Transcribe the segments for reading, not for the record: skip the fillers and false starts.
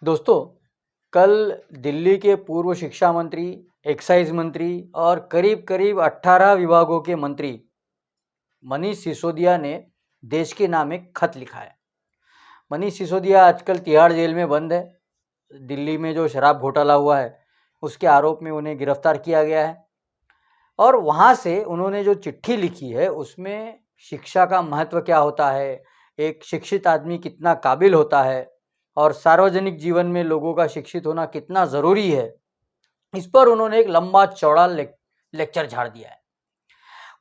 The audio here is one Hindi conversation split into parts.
दोस्तों, कल दिल्ली के पूर्व शिक्षा मंत्री, एक्साइज मंत्री और करीब करीब 18 विभागों के मंत्री मनीष सिसोदिया ने देश के नाम एक खत लिखा है। मनीष सिसोदिया आजकल तिहाड़ जेल में बंद है। दिल्ली में जो शराब घोटाला हुआ है उसके आरोप में उन्हें गिरफ्तार किया गया है और वहाँ से उन्होंने जो चिट्ठी लिखी है उसमें शिक्षा का महत्व क्या होता है, एक शिक्षित आदमी कितना काबिल होता है और सार्वजनिक जीवन में लोगों का शिक्षित होना कितना ज़रूरी है, इस पर उन्होंने एक लंबा चौड़ा लेक्चर झाड़ दिया है।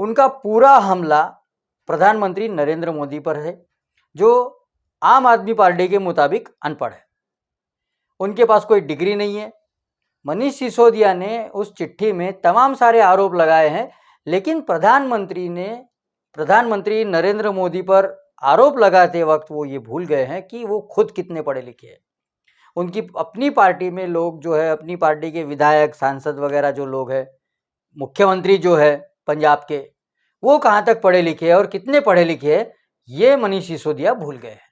उनका पूरा हमला प्रधानमंत्री नरेंद्र मोदी पर है, जो आम आदमी पार्टी के मुताबिक अनपढ़ है। उनके पास कोई डिग्री नहीं है। मनीष सिसोदिया ने उस चिट्ठी में तमाम सारे आरोप लगाए हैं, लेकिन प्रधानमंत्री नरेंद्र मोदी पर आरोप लगाते वक्त वो ये भूल गए हैं कि वो खुद कितने पढ़े लिखे हैं। उनकी अपनी पार्टी में लोग जो है, अपनी पार्टी के विधायक, सांसद वगैरह जो लोग हैं, मुख्यमंत्री जो है पंजाब के, वो कहाँ तक पढ़े लिखे हैं और कितने पढ़े लिखे हैं, ये मनीष सिसोदिया भूल गए हैं।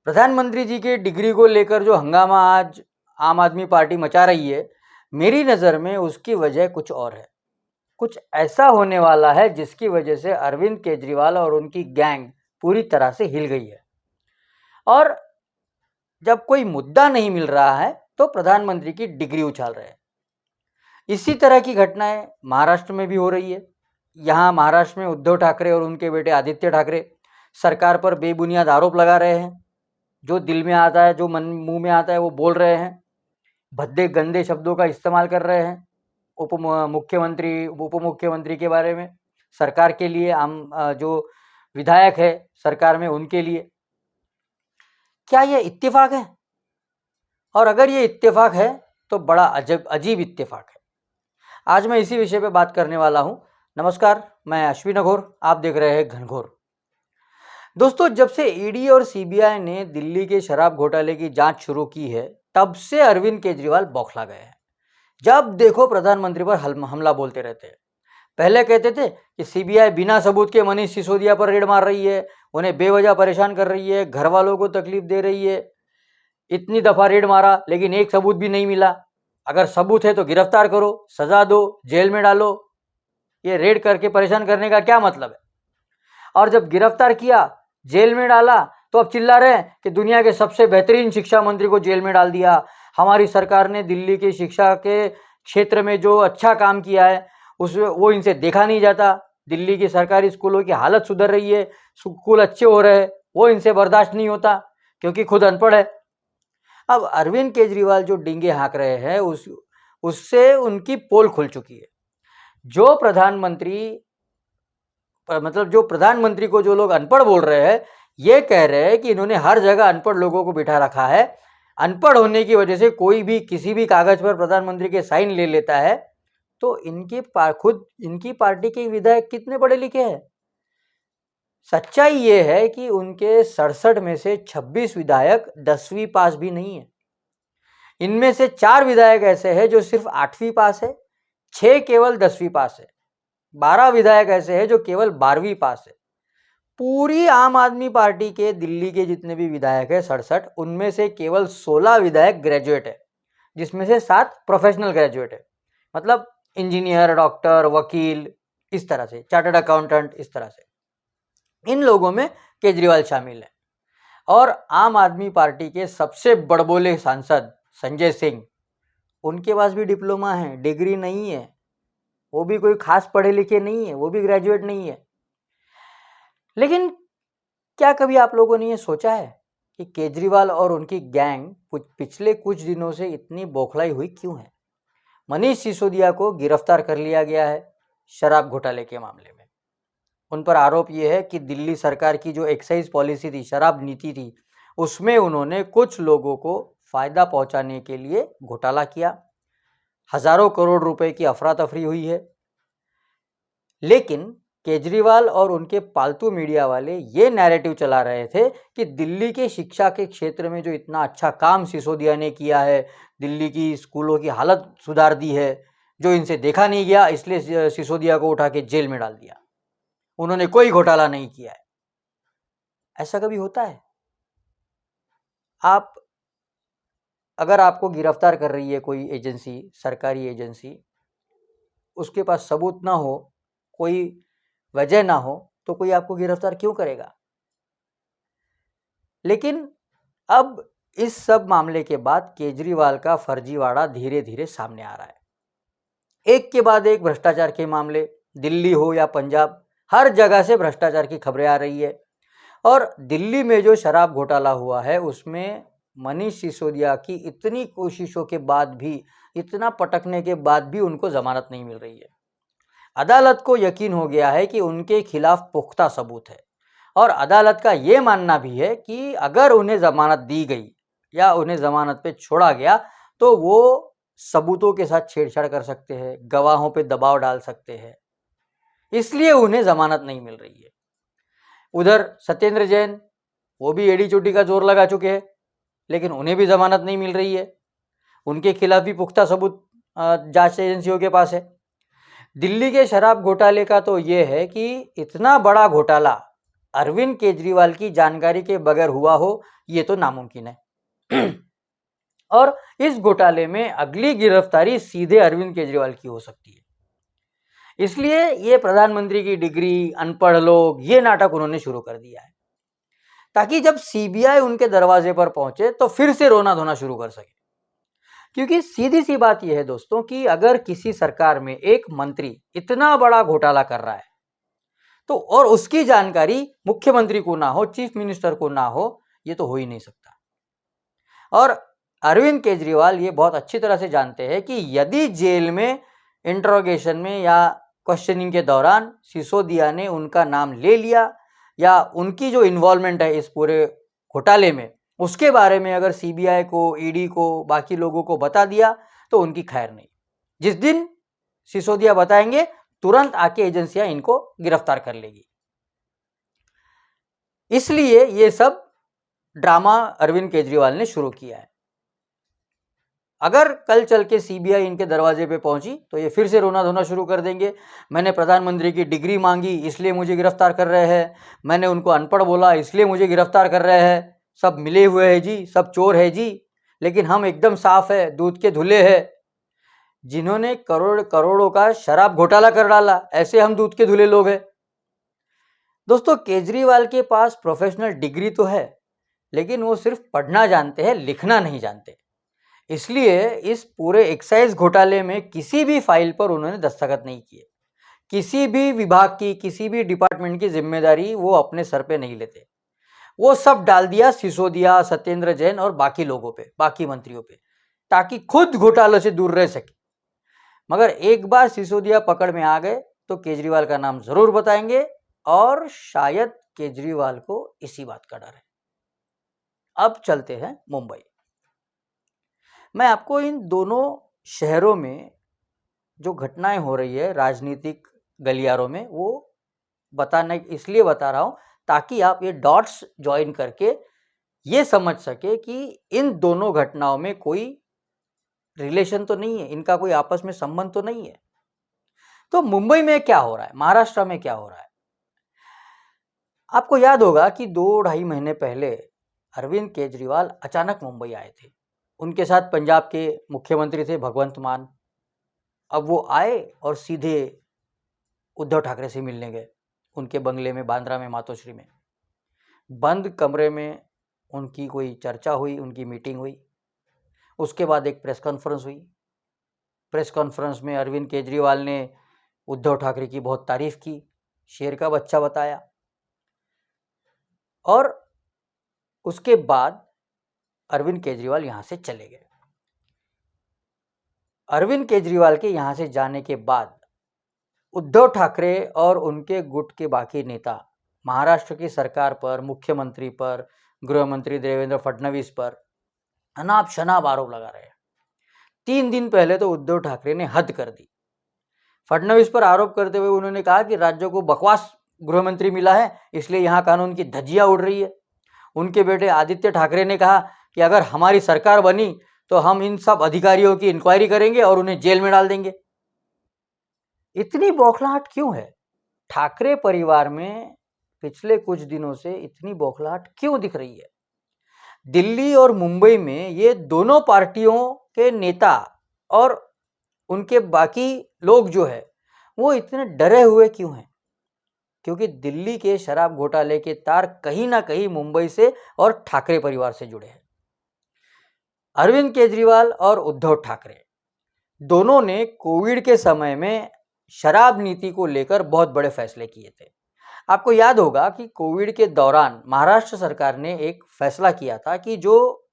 प्रधानमंत्री जी के डिग्री को लेकर जो हंगामा आज आम आदमी पार्टी मचा रही है, मेरी नज़र में उसकी वजह कुछ और है। कुछ ऐसा होने वाला है जिसकी वजह से अरविंद केजरीवाल और उनकी गैंग पूरी तरह से हिल गई है। और जब कोई मुद्दा नहीं मिल रहा है तो प्रधानमंत्री की डिग्री उछाल रहे हैं। इसी तरह की घटनाएं महाराष्ट्र में भी हो रही है। यहाँ महाराष्ट्र में उद्धव ठाकरे और उनके बेटे आदित्य ठाकरे सरकार पर बेबुनियाद आरोप लगा रहे हैं। जो दिल में आता है, जो मुंह में आता है वो बोल रहे हैं, भद्दे गंदे शब्दों का इस्तेमाल कर रहे हैं उप मुख्यमंत्री के बारे में, सरकार के लिए, आम जो विधायक है सरकार में उनके लिए। क्या ये इत्तेफाक है? और अगर ये इत्तेफाक है तो बड़ा अजीब इत्तेफाक है। आज मैं इसी विषय पे बात करने वाला हूँ। नमस्कार, मैं अश्विन अघोर, आप देख रहे हैं घनघोर। दोस्तों, जब से ईडी और सीबीआई ने दिल्ली के शराब घोटाले की जांच शुरू की है, तब से अरविंद केजरीवाल बौखला गए हैं। जब देखो प्रधानमंत्री पर हमला बोलते रहते हैं। पहले कहते थे कि सीबीआई बिना सबूत के मनीष सिसोदिया पर रेड मार रही है, उन्हें बेवजह परेशान कर रही है, घर वालों को तकलीफ दे रही है। इतनी दफा रेड मारा लेकिन एक सबूत भी नहीं मिला। अगर सबूत है तो गिरफ्तार करो, सजा दो, जेल में डालो। ये रेड करके परेशान करने का क्या मतलब है? और जब गिरफ्तार किया, जेल में डाला, तो अब चिल्ला रहे हैं कि दुनिया के सबसे बेहतरीन शिक्षा मंत्री को जेल में डाल दिया। हमारी सरकार ने दिल्ली की शिक्षा के क्षेत्र में जो अच्छा काम किया है वो इनसे देखा नहीं जाता। दिल्ली की सरकारी स्कूलों की हालत सुधर रही है, स्कूल अच्छे हो रहे हैं, वो इनसे बर्दाश्त नहीं होता क्योंकि खुद अनपढ़ है। अब अरविंद केजरीवाल जो डींगे हाँक रहे हैं उससे उनकी पोल खुल चुकी है। जो प्रधानमंत्री को जो लोग अनपढ़ बोल रहे हैं, ये कह रहे हैं कि इन्होंने हर जगह अनपढ़ लोगों को बिठा रखा है। अनपढ़ होने की वजह से कोई भी किसी भी कागज पर प्रधानमंत्री के साइन ले लेता है। तो खुद इनकी पार्टी के विधायक कितने पढ़े लिखे हैं? सच्चाई ये है कि उनके 67 में से 26 विधायक 10वीं पास भी नहीं है। इनमें से 4 विधायक ऐसे हैं जो सिर्फ 8वीं पास है, 6 केवल 10वीं पास है, 12 विधायक ऐसे हैं जो केवल 12वीं पास है। पूरी आम आदमी पार्टी के दिल्ली के जितने भी विधायक है 67, उनमें से केवल 16 विधायक ग्रेजुएट है, जिसमें से 7 प्रोफेशनल ग्रेजुएट है, मतलब इंजीनियर, डॉक्टर, वकील, इस तरह से, चार्टर्ड अकाउंटेंट, इस तरह से। इन लोगों में केजरीवाल शामिल है। और आम आदमी पार्टी के सबसे बड़बोले सांसद संजय सिंह, उनके पास भी डिप्लोमा है, डिग्री नहीं है, वो भी कोई खास पढ़े लिखे नहीं है, वो भी ग्रेजुएट नहीं है। लेकिन क्या कभी आप लोगों ने ये सोचा है कि केजरीवाल और उनकी गैंग पिछले कुछ दिनों से इतनी बौखलाई हुई क्यों है? मनीष सिसोदिया को गिरफ्तार कर लिया गया है शराब घोटाले के मामले में। उन पर आरोप ये है कि दिल्ली सरकार की जो एक्साइज पॉलिसी थी, शराब नीति थी, उसमें उन्होंने कुछ लोगों को फायदा पहुंचाने के लिए घोटाला किया। हजारों करोड़ रुपए की अफरा तफरी हुई है। लेकिन केजरीवाल और उनके पालतू मीडिया वाले ये नैरेटिव चला रहे थे कि दिल्ली के शिक्षा के क्षेत्र में जो इतना अच्छा काम सिसोदिया ने किया है, दिल्ली की स्कूलों की हालत सुधार दी है, जो इनसे देखा नहीं गया, इसलिए सिसोदिया को उठा के जेल में डाल दिया। उन्होंने कोई घोटाला नहीं किया है। ऐसा कभी होता है? आप अगर आपको गिरफ्तार कर रही है कोई एजेंसी, सरकारी एजेंसी, उसके पास सबूत ना हो, कोई वजह ना हो, तो कोई आपको गिरफ्तार क्यों करेगा? लेकिन अब इस सब मामले के बाद केजरीवाल का फर्जीवाड़ा धीरे धीरे सामने आ रहा है। एक के बाद एक भ्रष्टाचार के मामले, दिल्ली हो या पंजाब, हर जगह से भ्रष्टाचार की खबरें आ रही है। और दिल्ली में जो शराब घोटाला हुआ है, उसमें मनीष सिसोदिया की इतनी कोशिशों के बाद भी, इतना पटकने के बाद भी उनको जमानत नहीं मिल रही है। अदालत को यकीन हो गया है कि उनके खिलाफ पुख्ता सबूत है, और अदालत का ये मानना भी है कि अगर उन्हें जमानत दी गई या उन्हें जमानत पे छोड़ा गया तो वो सबूतों के साथ छेड़छाड़ कर सकते हैं, गवाहों पे दबाव डाल सकते हैं, इसलिए उन्हें जमानत नहीं मिल रही है। उधर सत्येंद्र जैन, वो भी एड़ी चोटी का जोर लगा चुके हैं, लेकिन उन्हें भी जमानत नहीं मिल रही है। उनके खिलाफ भी पुख्ता सबूत जांच एजेंसियों के पास है। दिल्ली के शराब घोटाले का तो ये है कि इतना बड़ा घोटाला अरविंद केजरीवाल की जानकारी के बगैर हुआ हो, ये तो नामुमकिन है। और इस घोटाले में अगली गिरफ्तारी सीधे अरविंद केजरीवाल की हो सकती है। इसलिए ये प्रधानमंत्री की डिग्री, अनपढ़ लोग, ये नाटक उन्होंने शुरू कर दिया है, ताकि जब सीबीआई उनके दरवाजे पर पहुंचे तो फिर से रोना धोना शुरू कर सके। क्योंकि सीधी सी बात यह है दोस्तों कि अगर किसी सरकार में एक मंत्री इतना बड़ा घोटाला कर रहा है तो, और उसकी जानकारी मुख्यमंत्री को ना हो, चीफ मिनिस्टर को ना हो, ये तो हो ही नहीं सकता। और अरविंद केजरीवाल ये बहुत अच्छी तरह से जानते हैं कि यदि जेल में इंट्रोगेशन में या क्वेश्चनिंग के दौरान सिसोदिया ने उनका नाम ले लिया या उनकी जो इन्वॉल्वमेंट है इस पूरे घोटाले में, उसके बारे में अगर सीबीआई को, ईडी को, बाकी लोगों को बता दिया तो उनकी खैर नहीं। जिस दिन सिसोदिया बताएंगे, तुरंत आके एजेंसियां इनको गिरफ्तार कर लेगी। इसलिए ये सब ड्रामा अरविंद केजरीवाल ने शुरू किया है। अगर कल चल के सीबीआई इनके दरवाजे पे पहुंची तो ये फिर से रोना धोना शुरू कर देंगे। मैंने प्रधानमंत्री की डिग्री मांगी इसलिए मुझे गिरफ्तार कर रहे हैं, मैंने उनको अनपढ़ बोला इसलिए मुझे गिरफ्तार कर रहे हैं, सब मिले हुए हैं जी, सब चोर है जी, लेकिन हम एकदम साफ है, दूध के धुले हैं। जिन्होंने करोड़ों का शराब घोटाला कर डाला, ऐसे हम दूध के धुले लोग हैं। दोस्तों, केजरीवाल के पास प्रोफेशनल डिग्री तो है, लेकिन वो सिर्फ पढ़ना जानते हैं, लिखना नहीं जानते। इसलिए इस पूरे एक्साइज घोटाले में किसी भी फाइल पर उन्होंने दस्तखत नहीं किए। किसी भी विभाग की, किसी भी डिपार्टमेंट की जिम्मेदारी वो अपने सर पे नहीं लेते। वो सब डाल दिया सिसोदिया, सत्येंद्र जैन और बाकी लोगों पे, बाकी मंत्रियों पे, ताकि खुद घोटालों से दूर रह सके। मगर एक बार सिसोदिया पकड़ में आ गए तो केजरीवाल का नाम जरूर बताएंगे, और शायद केजरीवाल को इसी बात का डर है। अब चलते हैं मुंबई। मैं आपको इन दोनों शहरों में जो घटनाएं हो रही है राजनीतिक गलियारों में, वो बताने इसलिए बता रहा हूं ताकि आप ये डॉट्स ज्वाइन करके ये समझ सके कि इन दोनों घटनाओं में कोई रिलेशन तो नहीं है, इनका कोई आपस में संबंध तो नहीं है। तो मुंबई में क्या हो रहा है, महाराष्ट्र में क्या हो रहा है? आपको याद होगा कि 2-2.5 महीने पहले अरविंद केजरीवाल अचानक मुंबई आए थे। उनके साथ पंजाब के मुख्यमंत्री थे भगवंत मान। अब वो आए और सीधे उद्धव ठाकरे से मिलने गए, उनके बंगले में, बांद्रा में, मातोश्री में। बंद कमरे में उनकी कोई चर्चा हुई, उनकी मीटिंग हुई। उसके बाद एक प्रेस कॉन्फ्रेंस हुई। प्रेस कॉन्फ्रेंस में अरविंद केजरीवाल ने उद्धव ठाकरे की बहुत तारीफ की, शेर का बच्चा बताया। और उसके बाद अरविंद केजरीवाल यहां से चले गए। अरविंद केजरीवाल के यहां से जाने के बाद उद्धव ठाकरे और उनके गुट के बाकी नेता महाराष्ट्र की सरकार पर, मुख्यमंत्री पर, गृह मंत्री देवेंद्र फडणवीस पर अनाप शनाप आरोप लगा रहे हैं। 3 दिन पहले तो उद्धव ठाकरे ने हद कर दी। फडणवीस पर आरोप करते हुए उन्होंने कहा कि राज्यों को बकवास गृह मंत्री मिला है, इसलिए यहां कानून की धज्जियां उड़ रही है। उनके बेटे आदित्य ठाकरे ने कहा कि अगर हमारी सरकार बनी तो हम इन सब अधिकारियों की इंक्वायरी करेंगे और उन्हें जेल में डाल देंगे। इतनी बौखलाहट क्यों है? ठाकरे परिवार में पिछले कुछ दिनों से इतनी बौखलाहट क्यों दिख रही है? दिल्ली और मुंबई में ये दोनों पार्टियों के नेता और उनके बाकी लोग जो है वो इतने डरे हुए क्यों हैं? क्योंकि दिल्ली के शराब घोटाले के तार कहीं ना कहीं मुंबई से और ठाकरे परिवार से जुड़े हैं। अरविंद केजरीवाल और उद्धव ठाकरे दोनों ने कोविड के समय में शराब नीति को लेकर बहुत बड़े फैसले किए थे। आपको याद होगा कि कोविड के दौरान महाराष्ट्र सरकार ने एक फैसला किया था कि जो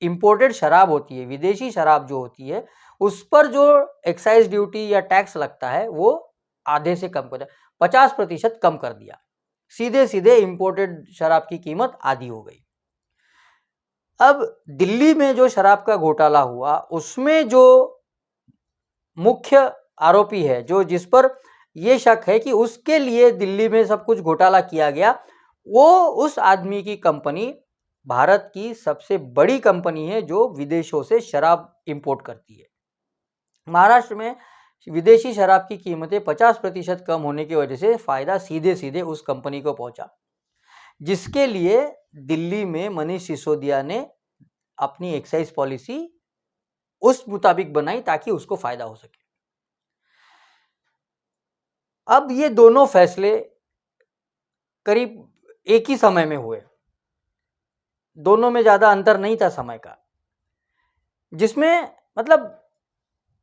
इंपोर्टेड शराब होती है, विदेशी शराब जो होती है, उस पर जो एक्साइज ड्यूटी या टैक्स लगता है वो आधे से कम कर 50% कम कर दिया। सीधे सीधे इंपोर्टेड शराब की कीमत आधी हो गई। अब दिल्ली में जो शराब का घोटाला हुआ उसमें जो मुख्य आरोपी है, जो जिस पर यह शक है कि उसके लिए दिल्ली में सब कुछ घोटाला किया गया, वो उस आदमी की कंपनी भारत की सबसे बड़ी कंपनी है जो विदेशों से शराब इंपोर्ट करती है। महाराष्ट्र में विदेशी शराब की कीमतें 50% कम होने की वजह से फायदा सीधे सीधे उस कंपनी को पहुंचा, जिसके लिए दिल्ली में मनीष सिसोदिया ने अपनी एक्साइज पॉलिसी उस मुताबिक बनाई ताकि उसको फायदा हो सके। अब ये दोनों फैसले करीब एक ही समय में हुए, दोनों में ज्यादा अंतर नहीं था समय का, जिसमें मतलब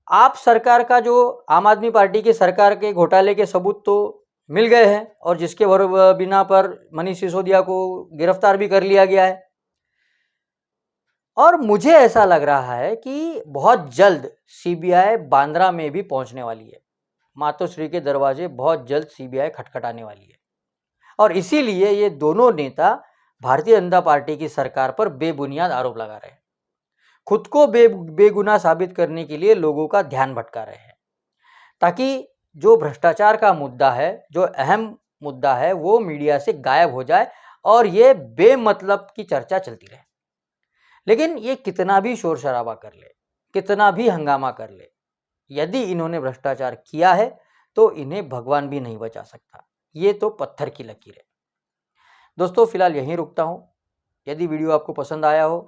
आप सरकार का जो आम आदमी पार्टी की सरकार के घोटाले के सबूत तो मिल गए हैं और जिसके बिना पर मनीष सिसोदिया को गिरफ्तार भी कर लिया गया है। और मुझे ऐसा लग रहा है कि बहुत जल्द सीबीआई बांद्रा में भी पहुंचने वाली है। मातोश्री के दरवाजे बहुत जल्द सीबीआई खटखटाने वाली है और इसीलिए ये दोनों नेता भारतीय जनता पार्टी की सरकार पर बेबुनियाद आरोप लगा रहे हैं, खुद को बेगुनाह साबित करने के लिए लोगों का ध्यान भटका रहे हैं, ताकि जो भ्रष्टाचार का मुद्दा है, जो अहम मुद्दा है, वो मीडिया से गायब हो जाए और ये बेमतलब की चर्चा चलती रहे। लेकिन ये कितना भी शोर शराबा कर ले, कितना भी हंगामा कर ले, यदि इन्होंने भ्रष्टाचार किया है तो इन्हें भगवान भी नहीं बचा सकता। ये तो पत्थर की लकीर है। दोस्तों फिलहाल यहीं रुकता हूं। यदि वीडियो आपको पसंद आया हो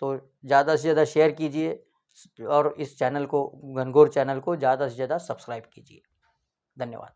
तो ज़्यादा से ज़्यादा शेयर कीजिए और इस चैनल को, घनघोर चैनल को ज़्यादा से ज़्यादा सब्सक्राइब कीजिए। धन्यवाद।